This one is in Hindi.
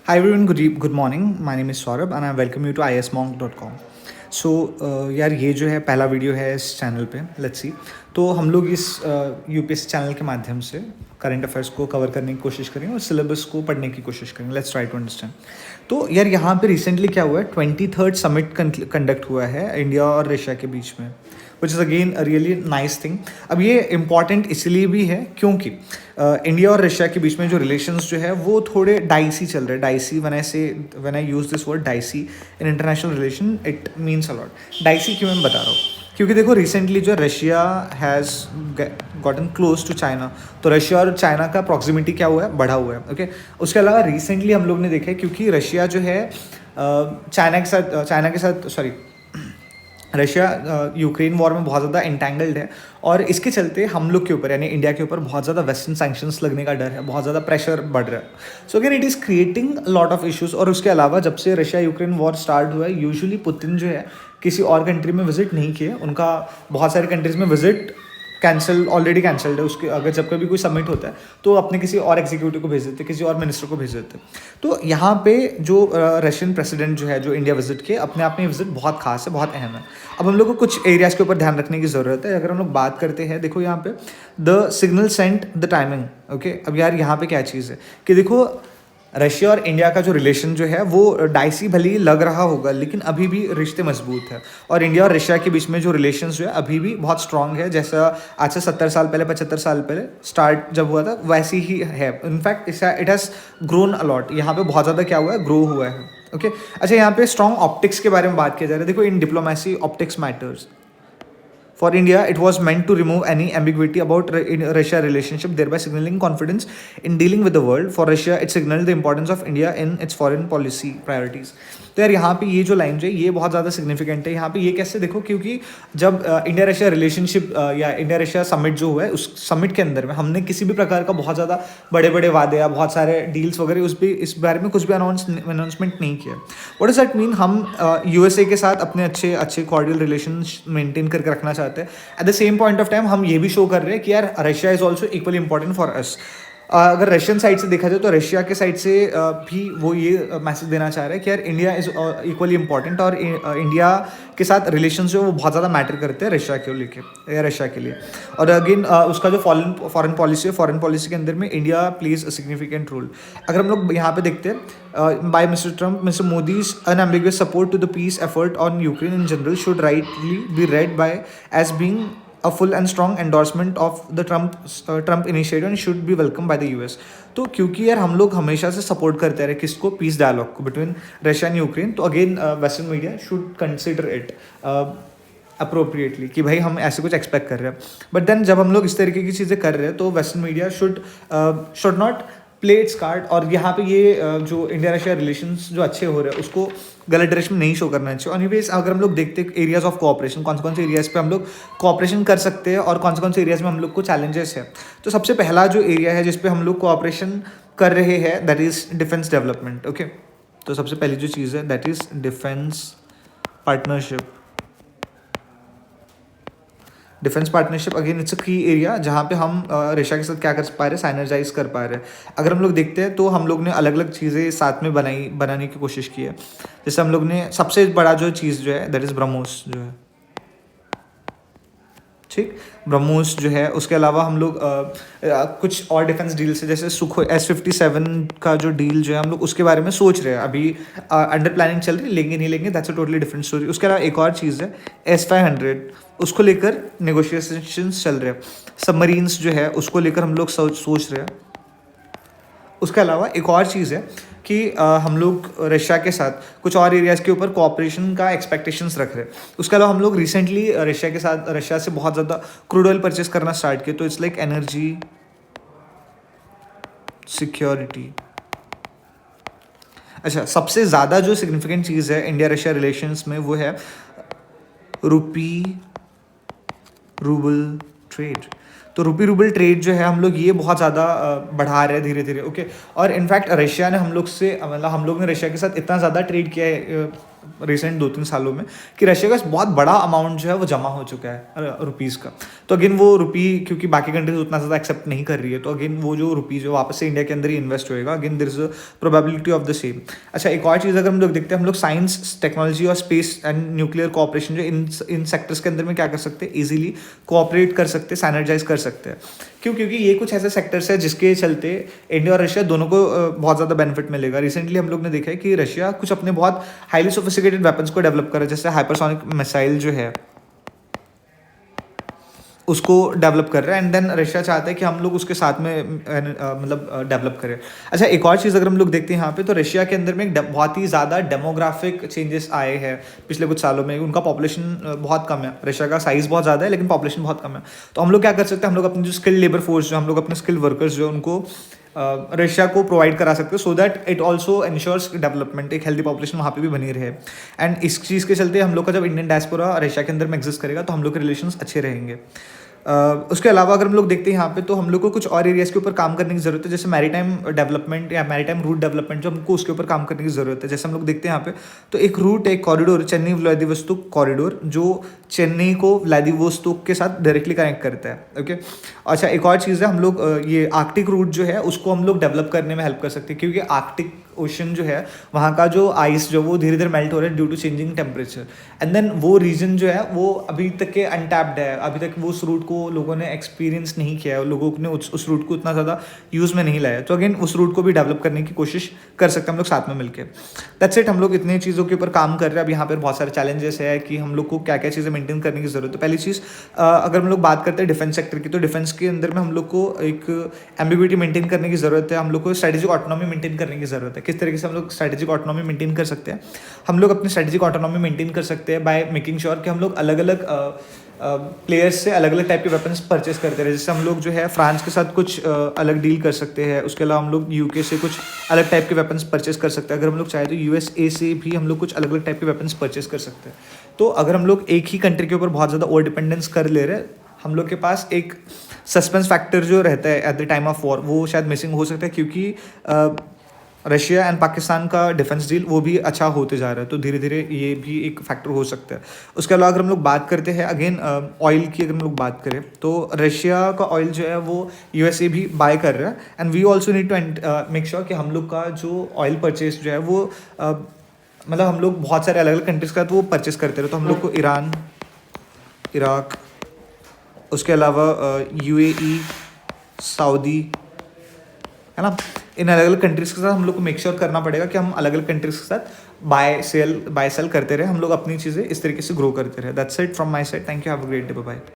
Hi everyone, good morning. My name is Saurabh and I welcome you to ismonk.com. सो यार ये जो है पहला वीडियो है इस चैनल पे, लेट्स सी। तो हम लोग इस यूपीएससी चैनल के माध्यम से करंट अफेयर्स को कवर करने की कोशिश करेंगे और सिलेबस को पढ़ने की कोशिश करेंगे। Let's try to understand. तो यार यहाँ पे रिसेंटली क्या हुआ है, 23rd समिट कंडक्ट हुआ है इंडिया और रशिया के बीच में, which is again a really nice thing. अब ये इम्पॉर्टेंट इसलिए भी है क्योंकि इंडिया और रशिया के बीच में जो रिलेशंस जो है वो थोड़े डाइसी चल रहे हैं। Dicey when I use this word dicey in international relation, it means a lot. Dicey क्यों मैं बता रहा हूँ, क्योंकि देखो रिसेंटली जो Russia has gotten close to China, तो रशिया और चाइना का प्रॉक्सिमिटी क्या हुआ है, बढ़ा हुआ है। ओके उसके अलावा रिसेंटली हम लोग ने देखा है क्योंकि रशिया जो है चाइना के साथ सॉरी रशिया यूक्रेन वॉर में बहुत ज़्यादा इंटैंगल्ड है और इसके चलते हम लोग के ऊपर यानी इंडिया के ऊपर बहुत ज़्यादा वेस्टर्न सैंक्शंस लगने का डर है, बहुत ज़्यादा प्रेशर बढ़ रहा है। So again it is creating lot of issues. और उसके अलावा जब से रशिया यूक्रेन वॉर स्टार्ट हुआ है, यूजुअली पुतिन जो है किसी और कंट्री में विजिट नहीं किए, उनका बहुत सारे कंट्रीज़ में विजिट ऑलरेडी कैंसल्ड है। उसके अगर जब कभी कोई सबमिट होता है तो अपने किसी और एग्जीक्यूटिव को भेज देते, किसी और मिनिस्टर को भेज देते। तो यहाँ पे जो रशियन प्रेसिडेंट जो है जो इंडिया विजिट के, अपने आप में विजिट बहुत खास है, बहुत अहम है। अब हम लोग को कुछ एरियाज़ के ऊपर ध्यान रखने की ज़रूरत है। अगर हम लोग बात करते हैं, देखो यहाँ पे the signal sent the timing. Okay अब यार यहाँ पे क्या चीज़ है कि देखो रशिया और इंडिया का जो रिलेशन जो है वो डाइसी भले ही लग रहा होगा, लेकिन अभी भी रिश्ते मजबूत है। और इंडिया और रशिया के बीच में जो रिलेशन जो है अभी भी बहुत स्ट्रांग है, जैसा आज से 70 साल पहले 75 साल पहले स्टार्ट जब हुआ था वैसी ही है। In fact it has grown a lot. यहाँ पे बहुत ज़्यादा क्या हुआ है, ग्रो हुआ है। ओके अच्छा, यहाँ पे स्ट्रॉन्ग ऑप्टिक्स के बारे में बात किया जा रहा है। देखो in diplomacy optics matters. For India, it was meant to remove any ambiguity about Russia relationship, thereby signaling confidence in dealing with the world. For Russia, it signaled the importance of India in its foreign policy priorities. तो यार यहाँ पे ये जो लाइन जो है ये बहुत ज़्यादा सिग्निफिकेंट है। यहाँ पे ये कैसे देखो, क्योंकि जब इंडिया रशिया रिलेशनशिप या इंडिया रशिया समिट जो हुआ है, उस समिट के अंदर में हमने किसी भी प्रकार का बहुत ज़्यादा बड़े बड़े वादे या बहुत सारे डील्स वगैरह इस बारे में कुछ भी अनाउंसमेंट नहीं किया। व्हाट डज दैट मीन, हम यूएसए के साथ अपने अच्छे कॉर्डियल रिलेशन मेंटेन करके रखना चाहते हैं। At the same point of time हम ये भी शो कर रहे हैं कि यार Russia is also equally important for us. अगर रशियन साइड से देखा जाए तो रशिया के साइड से भी वो ये मैसेज देना चाह रहे हैं कि यार इंडिया इज इक्वली इंपॉर्टेंट और इंडिया के साथ रिलेशन जो वो बहुत ज़्यादा मैटर करते हैं रशिया के लेके या रशिया के लिए। और अगेन उसका जो फॉरेन पॉलिसी है, फॉरेन पॉलिसी के अंदर में India plays a significant role. अगर हम लोग यहाँ पे देखते हैं by mister Trump, mister Modi's unambiguous support to the peace effort on Ukraine in general should rightly be read by as being a full and strong endorsement of the Trump initiative and should be welcomed by the US। तो क्योंकि यार हम लोग हमेशा से सपोर्ट करते रहे किसको, पीस डायलॉग को बिटवीन रशिया एंड यूक्रेन। तो again western media should consider it appropriately कि भाई हम ऐसे कुछ एक्सपेक्ट कर रहे हैं। बट देन जब हम लोग इस तरीके की चीज़ें कर रहे हैं तो western media should not play its card. और यहाँ पे ये जो इंडिया रशिया रिलेशंस जो अच्छे हो रहे हैं उसको गलत डायरेक्शन में नहीं शो करना चाहिए। एनीवेज अगर हम लोग देखते हैं एरियाज ऑफ कोऑपरेशन, कौन से एरियाज पे हम लोग कोऑपरेशन कर सकते हैं और कौन से एरियाज में हम लोग को चैलेंजेस है, तो सबसे पहला जो एरिया है जिस पे हम लोग कोऑपरेशन कर रहे हैं that is defence development. Okay तो सबसे पहली जो चीज़ है that is defence partnership. Defence partnership again it's a की एरिया जहाँ पे हम रशिया के साथ क्या कर पा रहे हैं, साइनर्जाइज कर पा रहे हैं। अगर हम लोग देखते हैं तो हम लोग ने अलग अलग चीज़ें साथ में बनाने की कोशिश की है। जैसे हम लोग ने सबसे बड़ा जो चीज़ जो है दैट इज़ ब्रह्मोस जो है, ठीक, ब्रह्मोस जो है। उसके अलावा हम लोग कुछ और डिफेंस डील्स है, जैसे सुखोई S57 का जो डील जो है हम लोग उसके बारे में सोच रहे हैं, अभी अंडर प्लानिंग चल रही है, लेंगे नहीं लेंगे that's a totally different story. उसके अलावा एक और चीज़ है S500, उसको लेकर नेगोशिएशंस चल रहे हैं। सबमरीन्स जो है उसको लेकर हम लोग सोच रहे हैं। उसके अलावा एक और चीज़ है कि हम लोग रशिया के साथ कुछ और एरियाज़ के ऊपर कोऑपरेशन का एक्सपेक्टेशंस रख रहे हैं। उसके अलावा हम लोग रिसेंटली रशिया से बहुत ज़्यादा क्रूड ऑयल परचेस करना स्टार्ट किया, तो इट्स लाइक एनर्जी सिक्योरिटी। अच्छा, सबसे ज़्यादा जो सिग्निफिकेंट चीज़ है इंडिया रशिया रिलेशंस में वो है रूपी रूबल ट्रेड। तो रूपी रूबल ट्रेड जो है हम लोग ये बहुत ज़्यादा बढ़ा रहे हैं धीरे धीरे। ओके और इनफैक्ट रशिया ने हम लोग ने रशिया के साथ इतना ज़्यादा ट्रेड किया है रिसेंट 2-3 सालों में कि रशिया का बहुत बड़ा अमाउंट जो है वो जमा हो चुका है रुपीज़ का। तो अगेन वो रुपी क्योंकि बाकी कंट्रीज उतना ज़्यादा एक्सेप्ट नहीं कर रही है, तो अगेन वो जो रुपी जो वापस से इंडिया के अंदर ही इन्वेस्ट होएगा, again there is a probability of the same. अच्छा, एक और चीज़ अगर हम लोग देखते हैं, हम लोग साइंस, टेक्नोलॉजी और स्पेस एंड न्यूक्लियर कोऑपरेशन जो इन सेक्टर्स के अंदर में क्या कर सकते हैं, ईजिली कोऑपरेट कर सकते हैं, सैनर्जाइज कर सकते हैं। क्यों? क्योंकि ये कुछ ऐसे सेक्टर्स है जिसके चलते इंडिया और रशिया दोनों को बहुत ज़्यादा बेनिफिट मिलेगा। रिसेंटली हम लोग ने देखा है कि रशिया कुछ अपने बहुत हाईली सोफिस्टिकेटेड वेपन्स को डेवलप कर रहा है, जैसे हाइपरसोनिक मिसाइल जो है उसको डेवलप कर रहा है, एंड देन रशिया चाहता है कि हम लोग उसके साथ में मतलब डेवलप करें। अच्छा, एक और चीज़ अगर हम लोग देखते हैं यहाँ पे, तो रशिया के अंदर में एक बहुत ही ज़्यादा डेमोग्राफिक चेंजेस आए हैं पिछले कुछ सालों में। उनका पॉपुलेशन बहुत कम है, रशिया का साइज़ बहुत ज़्यादा है लेकिन पॉपुलेशन बहुत कम है। तो हम लोग क्या कर सकते हैं, हम लोग अपनी जो स्किल्ड लेबर फोर्स जो हम लोग अपने स्किल्ड वर्कर्स जो उनको रशिया को प्रोवाइड करा सकते हैं, so that it also ensures development, एक हेल्दी पॉपुलेशन वहाँ पे भी बनी रहे। एंड इस चीज़ के चलते हम लोग का जब इंडियन डायस्पोरा रशिया के अंदर में एग्जिस्ट करेगा तो हम लोग के रिलेशंस अच्छे रहेंगे। उसके अलावा अगर हम लोग देखते हैं यहाँ पे, तो हम लोग को कुछ और एरियाज़ के ऊपर काम करने की ज़रूरत है, जैसे मैरीटाइम डेवलपमेंट या मैरीटाइम रूट डेवलपमेंट, जो हमको उसके ऊपर काम करने की ज़रूरत है। जैसे हम लोग देखते हैं यहाँ पे, तो एक रूट, एक कॉरिडोर, चेन्नई व्लादिवोस्तोक कॉरिडोर, जो चेन्नई को व्लादिवोस्तोक के साथ डायरेक्टली कनेक्ट करता है। ओके, अच्छा, एक और चीज़ है, हम लोग ये आर्कटिक रूट जो है उसको हम लोग डेवलप करने में हेल्प कर सकते हैं, क्योंकि आर्कटिक ओशन जो है वहाँ का जो आइस जो वो धीरे धीरे मेल्ट हो रहा है due to changing temperature, and then वो रीजन जो है वो अभी तक के अनटैप्ड है, अभी तक वो उस रूट को लोगों ने एक्सपीरियंस नहीं किया है, लोगों ने उस रूट को उतना ज़्यादा यूज़ में नहीं लाया। तो अगेन उस रूट को भी डेवलप करने की कोशिश कर सकते हैं हम लोग साथ में मिलकर। दैट्स इट, हम लोग इतनी चीज़ों के ऊपर काम कर रहे हैं। अब यहाँ पर बहुत सारे चैलेंजेस है कि हम लोग को क्या क्या चीज़ें मेंटेन करने की ज़रूरत है। पहली चीज़, अगर हम लोग बात करते हैं डिफेंस सेक्टर की, तो डिफेंस के अंदर में हम लोग को एक एम्बिग्विटी मेंटेन करने की ज़रूरत है, हम लोग को स्ट्रेटेजिक ऑटोनॉमी मेंटेन करने की ज़रूरत है। किस तरीके से हम लोग स्ट्रेटेजिक ऑटोनॉमी मेंटेन कर सकते हैं? हम लोग अपनी स्ट्रेटेजिक ऑटोनॉमी मेंटेन कर सकते हैं बाय मेकिंग श्योर कि हम लोग अलग अलग प्लेयर्स से अलग अलग टाइप के वेपन्स परचेस करते रहे। जैसे हम लोग जो है फ्रांस के साथ कुछ अलग डील कर सकते हैं, उसके अलावा हम लोग यूके से कुछ अलग टाइप के वेपन्स परचेस कर सकते हैं। अगर हम लोग चाहे तो यूएसए से भी हम लोग कुछ अलग अलग टाइप के वेपन्स परचेस कर सकते हैं। तो अगर हम लोग एक ही कंट्री के ऊपर बहुत ज़्यादा ओवर डिपेंडेंस कर ले रहे हैं, हम लोग के पास एक सस्पेंस फैक्टर जो रहता है at the time of war वो शायद मिसिंग हो सकता है, क्योंकि रशिया एंड पाकिस्तान का डिफेंस डील वो भी अच्छा होते जा रहा है, तो धीरे धीरे ये भी एक फैक्टर हो सकता है। उसके अलावा अगर हम लोग बात करते हैं अगेन ऑयल की, अगर हम लोग बात करें तो रशिया का ऑयल जो है वो यूएसए भी बाय कर रहा है, and we also need to make sure कि हम लोग का जो ऑयल परचेज जो है वो मतलब हम लोग बहुत सारे अलग अलग कंट्रीज का तो वो परचेस करते रहे। तो हम लोग को ईरान, इराक, उसके अलावा यूएई, सऊदी, है ना, इन अलग अलग कंट्रीज़ के साथ हम लोग को मेक श्योर करना पड़ेगा कि हम अलग अलग कंट्रीज़ के साथ बाय सेल करते रहे, हम लोग अपनी चीज़ें इस तरीके से ग्रो करते रहे। That's it from my side, thank you, have a great day, bye bye.